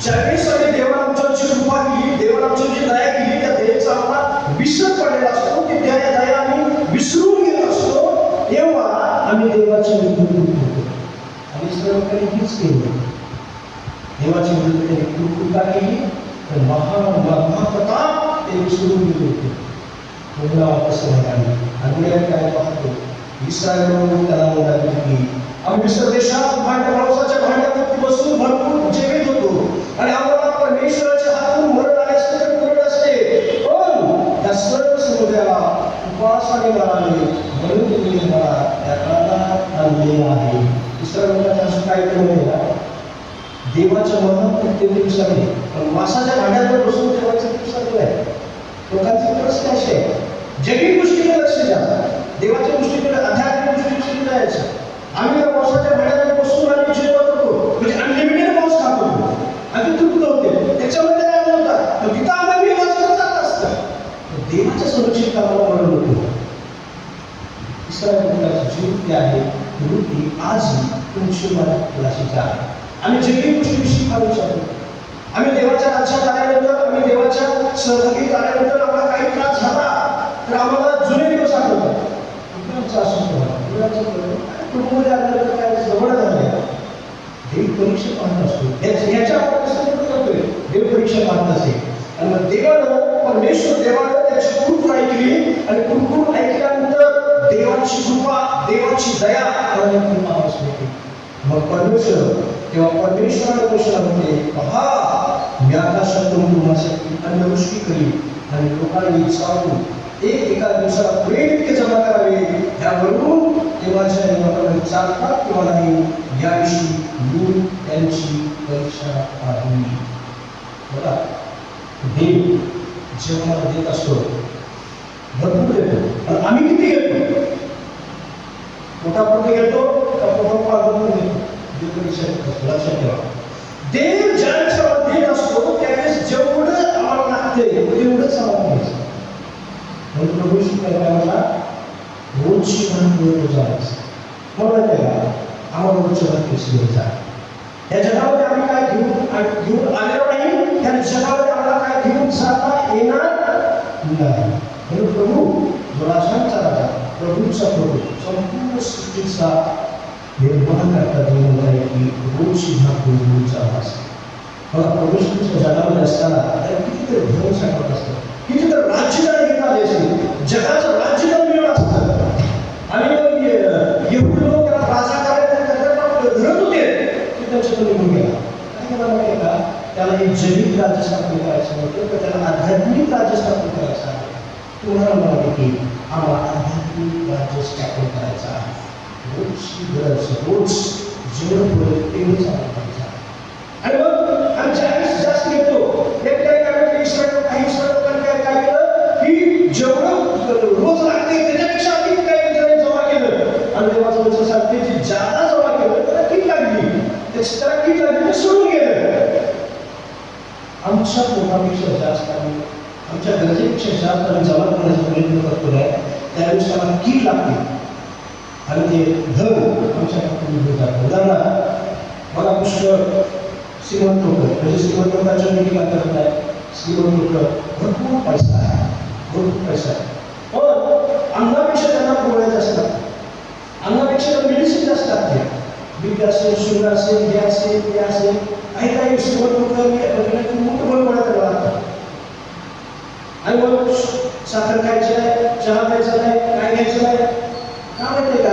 ज्यावेळेस आम्ही देवाला आमच्यावरची कृपा केली, देवाला आमच्यावरची दया केली, त्या दयेचा आम्हाला विसर पडलेला असतो, की त्या दया आम्ही विसरून गेलो असतो, तेव्हा आम्ही देवाच्या विरुद्ध होतो. आणि सर्वकाही हीच केली. देवाच्या विरुद्ध त्यांनी कृपा केली, तर महाप्रताप ते विसरून गेले होते. मुलगा वापस आले आणि काय पाहतो, इस्रायल त्याला म्हणाले की आम्ही मिस्र देशात पावसाच्या भांड्यात बसून भरपूर जेवीत होतो आणि आम्हाला परमेश्वराच्या हातून मरण आले असते तर मरण असते, पण त्या सर्व समुदायाला उपवासाने मारले म्हणून तुम्ही मला त्या काळात आणले आहे. इस्रायलांना असं काय केलं, देवाच्या मनात त्यांनी विसरले, पण वासाच्या भांड्यावर बसून देवाचं विसरले आहे. लोकांचे प्रश्न असे आहे, जगी गोष्टीकडे लक्ष द्या, देवाच्या गोष्टीकडे आध्यात्मिक गोष्टीकडे जायचं. आम्ही त्या पावसाच्या भांड्यावर बसून आम्ही जेवत होतो, म्हणजे अनलिमिटेड पाऊस खात होतो, आम्ही तृप्त होते, त्याच्यामध्ये काय होतात तिथं आम्हाला वाचलं जात असतं. देवाच्या सुरक्षित कामाला मरण होतो. इस्रायलाची जीव आहे वृत्ती आज तुमची मला खुलाशीचा आहे. आम्ही जगी गोष्टीविषयी फार विचारतो. आम्ही देवाच्या राज्यात आल्यानंतर, आम्ही देवाच्या सहभागी आल्यानंतर आम्हाला काही त्रास झाला तर आम्हाला जुने दिवस आठवतात. कुटुंबामध्ये आल्यानंतर काय जवळ झाले, देव परीक्षा पाहत असतो. ह्याच्या करतोय, देव परीक्षा पाहत असेल. आणि मग देवानं, परमेश्वर देवानं त्याची कृपा ऐकली आणि कृपा ऐकल्यानंतर देवाची कृपा, देवाची दया आणि कृपा असते. मग परमेश्वर, तेव्हा परमेश्वराने गोष्टीला म्हणते, पहा मी आकाशातून तुम्हासाठी अन्नवृष्टी करी आणि लोकांनी चालून एका दिवसाला पुरेल इतके जमा करावे, त्यावरून देवाच्या नियमाप्रमाणे चालतात किंवा नाही याविषयी मी त्यांची परीक्षा पाहिली. बघा, देव जेव्हा देत असतो भरपूर देतो, आणि आम्ही किती घेतो? पोटापुरते घेतो का पोटापासून घेतो? लक्षात ठेवा, देव ज्यांच्या देत असतो त्यावेळेस जेवढं आम्हाला लागते तेवढंच आम्हाला घ्यायचं. म्हणून प्रभू शिकायला रोजची भांडवल जायचं, मला त्याला आम्हाला रोजच्या भांडवल घ्यायचा. या जगामध्ये आम्ही काय घेऊन आलेलो नाही, त्या जगामध्ये आम्हाला काय घेऊन जाता येणार नाही. म्हणून प्रभू जो राजांचा राजा, प्रभूचा प्रभू, संपूर्ण सृष्टीचा निर्माण करता येणार आहे की रोजची भांडवलचा वास. मला प्रभूच्या जगामध्ये असताना त्याला कितीतरी धन साठवत असतं, कितीतरी राज्यदान घेत आले असेल, जगाचं राज्यदान मिळत असतं. आणि एवढे लोक त्याला राजा करायला धरत होते की त्याच्याकडे निघून गेला. काय मला माहिती आहे का, त्याला एक जैविक राज्य स्थापन करायचं नव्हतं, तर त्याला आध्यात्मिक राज्य स्थापन करायचं आहे. तुम्हाला म्हणाले की आम्हाला आध्यात्मिक राज्य स्थापन करायचं आहे. रोजची गरज, रोज जेवढं पुढे तेवढंच आम्हाला करायचं आहे. आणि मग आम्ही ज्यावेळेस जास्त घेतो, एक काही काही इस्रायल काय केलं की जेवढं रोज लागते त्याच्यापेक्षा अधिक काही जणांनी जमा केलं, आणि देवाचं वचन सांगते जे जादा जमा केलं त्याला कीड लागली, त्याला कीड लागली ते सोडून गेलं. आमच्या पोटापेक्षा जास्त आम्ही, आमच्या गरजेपेक्षा जास्त आम्ही जमा करण्याचा प्रयत्न करतो नाही, त्यावेळेस आम्हाला कीड लागते आणि ते धन आमच्या हातून जातं. उदाहरणार्थ मला पुष्कळ श्रीमंत लोक, म्हणजे श्रीमंत लोकांच्या मीटिंग करत नाही, श्रीमंत लोक भरपूर पैसा आहे, भरपूर पैसा आहे, पण अन्नापेक्षा त्यांना गोळ्या जास्त लागतात, अन्नापेक्षा मेडिसिन जास्त लागते. बीपी असेल, शुगर असेल, हे असेल, ते असेल, काही काही श्रीमंत लोक मोठं गोळ्या त्याला लागतात. आणि मग साखर खायची आहे, चहा प्यायचा नाही, काय घ्यायचं नाही, का माहिती